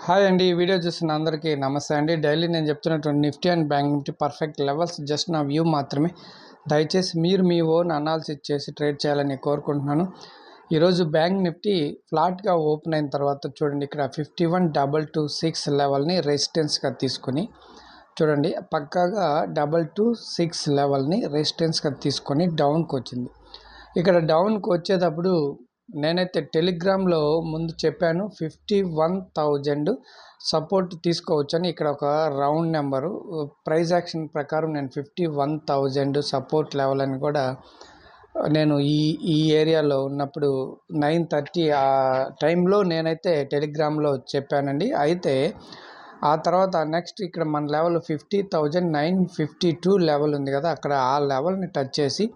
Hi అండి. ఈ video చూస్తున్న అందరికీ నమస్తే అండి. డైలీ నేను చెప్తున్నటువంటి Nifty and bank Nifty perfect levels just నా వ్యూ మాత్రమే. దయచేసి మీరు మీ ఓన్ అనాలిసిస్ చేసి ట్రేడ్ చేయాలని కోరుకుంటున్నాను. ఈరోజు బ్యాంక్ నిఫ్టీ ఫ్లాట్గా ఓపెన్ అయిన తర్వాత చూడండి, ఇక్కడ 51,226 లెవెల్ని రెసిస్టెన్స్గా తీసుకొని చూడండి, పక్కాగా 226 లెవెల్ని రెసిస్టెన్స్గా తీసుకొని డౌన్కి వచ్చింది. ఇక్కడ డౌన్కి వచ్చేటప్పుడు నేనైతే టెలిగ్రామ్లో ముందు చెప్పాను 51,000 సపోర్ట్ తీసుకోవచ్చని. ఇక్కడ ఒక రౌండ్ నెంబరు ప్రైజ్ యాక్షన్ ప్రకారం నేను 51,000 సపోర్ట్ లెవెల్ అని కూడా నేను ఈ ఏరియాలో ఉన్నప్పుడు 9:30 ఆ టైంలో నేనైతే టెలిగ్రామ్లో చెప్పానండి. అయితే ఆ తర్వాత నెక్స్ట్ ఇక్కడ మన లెవెల్ 50,952 లెవెల్ ఉంది కదా, అక్కడ ఆ లెవెల్ని టచ్ చేసి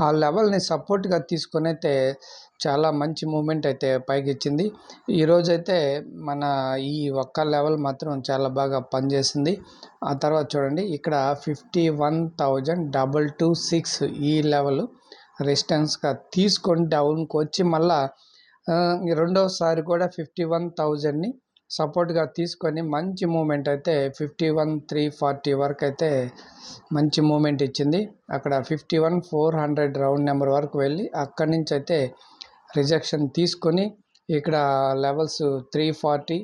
ఆ లెవెల్ని సపోర్ట్గా తీసుకొని అయితే చాలా మంచి మూమెంట్ అయితే పైకి ఇచ్చింది. ఈరోజైతే మన ఈ ఒక్క లెవెల్ మాత్రం చాలా బాగా పనిచేసింది. ఆ తర్వాత చూడండి, ఇక్కడ 51,226 ఈ లెవెల్ రెసిస్టెన్స్గా తీసుకొని డౌన్కి వచ్చి మళ్ళా రెండోసారి కూడా 51,000ని సపోర్ట్గా తీసుకొని మంచి మూమెంట్ అయితే 51,340 వరకు అయితే మంచి మూమెంట్ ఇచ్చింది. అక్కడ 51,400 రౌండ్ నెంబర్ వరకు వెళ్ళి అక్కడి నుంచి అయితే రిజెక్షన్ తీసుకొని ఇక్కడ లెవెల్స్ 340,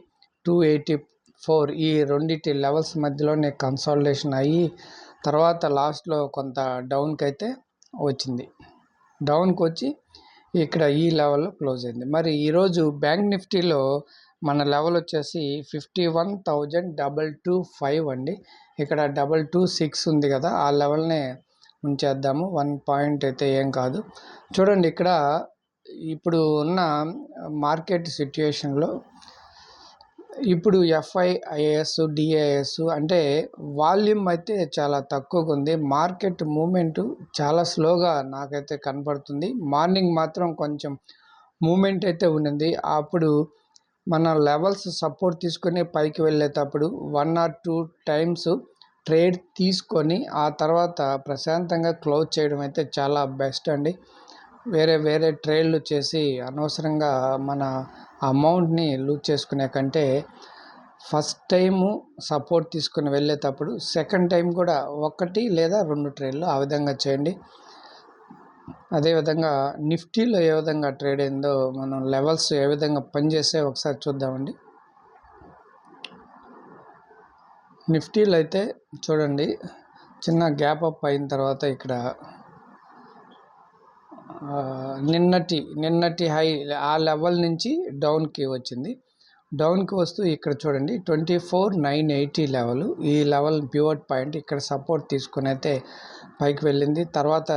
284 ఈ రెండింటి లెవెల్స్ మధ్యలోనే కన్సాలిడేషన్ అయ్యి తర్వాత లాస్ట్లో కొంత డౌన్కి అయితే వచ్చింది. డౌన్కి వచ్చి ఇక్కడ ఈ లెవెల్లో క్లోజ్ అయింది. మరి ఈరోజు బ్యాంక్ నిఫ్టీలో మన లెవెల్ వచ్చేసి 51,225 అండి. ఇక్కడ 226 ఉంది కదా, ఆ లెవెల్నే ఉంచేద్దాము. 1 పాయింట్ అయితే ఏం కాదు. చూడండి, ఇక్కడ ఇప్పుడు ఉన్న మార్కెట్ సిట్యుయేషన్లో ఇప్పుడు FIIs, DIs అంటే వాల్యూమ్ అయితే చాలా తక్కువగా ఉంది. మార్కెట్ మూమెంట్ చాలా స్లోగా నాకైతే కనపడుతుంది. మార్నింగ్ మాత్రం కొంచెం మూమెంట్ అయితే ఉన్నింది. అప్పుడు మన లెవెల్స్ సపోర్ట్ తీసుకొని పైకి వెళ్ళేటప్పుడు 1 or 2 టైమ్స్ ట్రేడ్ తీసుకొని ఆ తర్వాత ప్రశాంతంగా క్లోజ్ చేయడం అయితే చాలా బెస్ట్ అండి. వేరే ట్రేడ్లు చేసి అనవసరంగా మన అమౌంట్ని లూజ్ చేసుకునే కంటే ఫస్ట్ టైము సపోర్ట్ తీసుకుని వెళ్ళేటప్పుడు సెకండ్ టైం కూడా 1 లేదా 2 ట్రేడ్లు ఆ విధంగా చేయండి. అదేవిధంగా నిఫ్టీలో ఏ విధంగా ట్రేడ్ అయిందో మనం లెవెల్స్ ఏ విధంగా పనిచేసే ఒకసారి చూద్దామండి. నిఫ్టీలో అయితే చూడండి, చిన్న గ్యాప్ అప్ అయిన తర్వాత ఇక్కడ నిన్నటి హై ఆ లెవెల్ నుంచి డౌన్కి వచ్చింది. డౌన్కి వస్తూ ఇక్కడ చూడండి 24,980 లెవెల్, ఈ లెవెల్ పివట్ పాయింట్ ఇక్కడ సపోర్ట్ తీసుకుని అయితే పైకి వెళ్ళింది. తర్వాత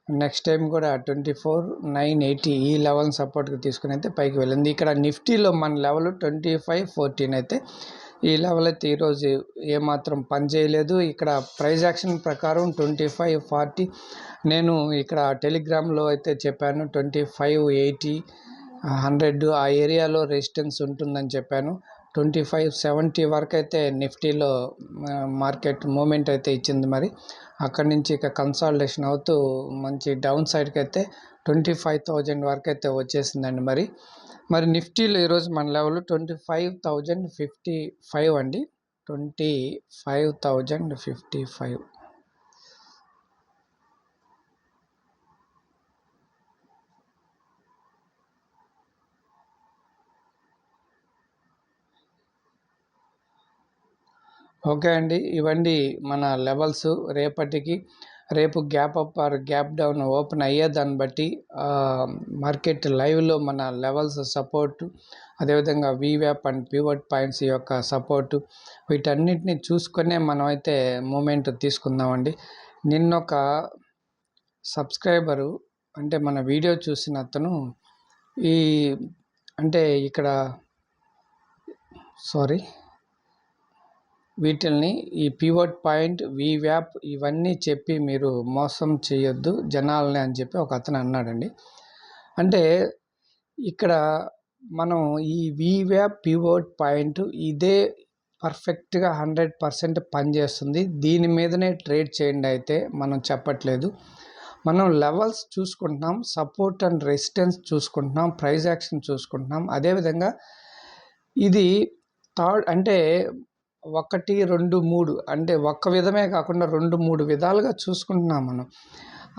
నెక్స్ట్ టైం కూడా 24,980 ఈ లెవెల్ సపోర్ట్గా తీసుకుని అయితే పైకి వెళ్ళింది. ఇక్కడ నిఫ్టీలో మన లెవెల్ 25,14 అయితే ఈ లెవెల్ అయితే ఈరోజు ఏమాత్రం పని చేయలేదు. ఇక్కడ ప్రైజ్ యాక్షన్ ప్రకారం 25,40 నేను ఇక్కడ టెలిగ్రామ్లో అయితే చెప్పాను 25,80, 100 ఆ ఏరియాలో రెసిస్టెన్స్ ఉంటుందని చెప్పాను. 25,70 వరకు అయితే నిఫ్టీలో మార్కెట్ మూమెంట్ అయితే ఇచ్చింది. మరి అక్కడి నుంచి ఇక కన్సాలిడేషన్ అవుతూ మంచి డౌన్ సైడ్కి అయితే 25,000 వరకు అయితే వచ్చేసిందండి. మరి నిఫ్టీలో ఈరోజు మన లెవెల్ 25,055 అండి. 25,055. ఓకే అండి, ఇవ్వండి మన లెవెల్స్. రేపు gap up or gap down open అయ్యేదాన్ని బట్టి మార్కెట్ లైవ్లో మన లెవెల్స్ సపోర్టు, అదేవిధంగా VWAP అండ్ పివట్ పాయింట్స్ యొక్క సపోర్టు, వీటన్నిటిని చూసుకునే మనమైతే మూమెంట్ తీసుకుందామండి. నిన్నొక సబ్స్క్రైబరు అంటే మన వీడియో చూసిన అతను ఇక్కడ వీటిల్ని ఈ పివట్ పాయింట్, VWAP ఇవన్నీ చెప్పి మీరు మోసం చేయొద్దు జనాలని అని చెప్పి ఒక అతను అన్నాడండి. అంటే ఇక్కడ మనం ఈ VWAP పివట్ పాయింట్ ఇదే పర్ఫెక్ట్గా 100% పనిచేస్తుంది. దీని మీదనే ట్రేడ్ చేయండి అయితే మనం చెప్పట్లేదు. మనం లెవెల్స్ చూసుకుంటున్నాం, సపోర్ట్ అండ్ రెసిస్టెన్స్ చూసుకుంటున్నాం, ప్రైజ్ యాక్షన్ చూసుకుంటున్నాం. అదేవిధంగా ఇది థర్డ్ అంటే 1, 2, 3 అంటే ఒక్క విధమే కాకుండా 2, 3 విధాలుగా చూసుకుంటున్నాం మనం.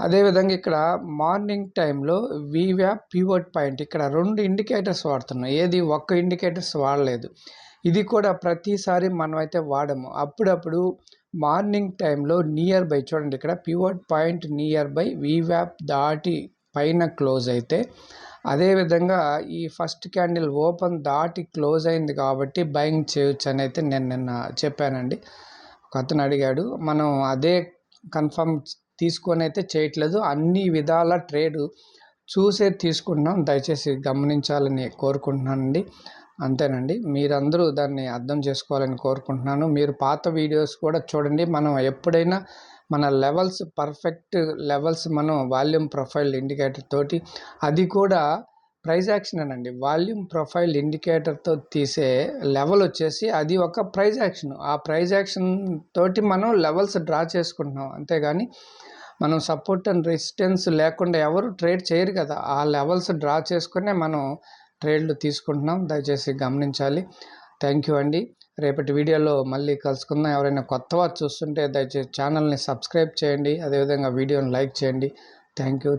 అదేవిధంగా ఇక్కడ మార్నింగ్ టైంలో వీవ్యాప్ పివట్ పాయింట్ ఇక్కడ 2 ఇండికేటర్స్ వాడుతున్నాం. ఏది ఒక్క ఇండికేటర్స్ వాడలేదు. ఇది కూడా ప్రతిసారి మనమైతే వాడము. అప్పుడప్పుడు మార్నింగ్ టైంలో నియర్ బై చూడండి, ఇక్కడ పివట్ పాయింట్ నియర్ బై వీవ్యాప్ దాటి పైన క్లోజ్ అయితే, అదేవిధంగా ఈ ఫస్ట్ క్యాండిల్ ఓపెన్ దాటి క్లోజ్ అయింది కాబట్టి బయింగ్ చేయొచ్చు అని అయితే నేను నిన్న చెప్పానండి. ఒక అతను అడిగాడు, మనం అదే కన్ఫర్మ్ తీసుకొని అయితే చేయట్లేదు, అన్ని విధాల ట్రేడ్ చూసే తీసుకుంటున్నాం, దయచేసి గమనించాలని కోరుకుంటున్నానండి. అంతేనండి, మీరందరూ దాన్ని అర్థం చేసుకోవాలని కోరుకుంటున్నాను. మీరు పాత వీడియోస్ కూడా చూడండి. మనం ఎప్పుడైనా మన లెవెల్స్ పర్ఫెక్ట్ లెవెల్స్ మనం వాల్యూమ్ ప్రొఫైల్ ఇండికేటర్ తోటి, అది కూడా ప్రైజ్ యాక్షన్ అనండి. వాల్యూమ్ ప్రొఫైల్ ఇండికేటర్తో తీసే లెవెల్ వచ్చేసి అది ఒక ప్రైజ్ యాక్షన్. ఆ ప్రైజ్ యాక్షన్ తోటి మనం లెవెల్స్ డ్రా చేసుకుంటున్నాం. అంతేగాని మనం సపోర్ట్ అండ్ రెసిస్టెన్స్ లేకుండా ఎవరు ట్రేడ్ చేయరు కదా. ఆ లెవెల్స్ డ్రా చేసుకునే మనం ట్రేడ్లు తీసుకుంటున్నాం, దయచేసి గమనించాలి. థ్యాంక్ యూ అండి. రేపటి వీడియోలో మళ్ళీ కలుసుకుందాం. ఎవరైనా కొత్తవారు చూస్తుంటే దయచేసి ఛానల్ని సబ్స్క్రైబ్ చేయండి, అదేవిధంగా వీడియోని లైక్ చేయండి. Thank you.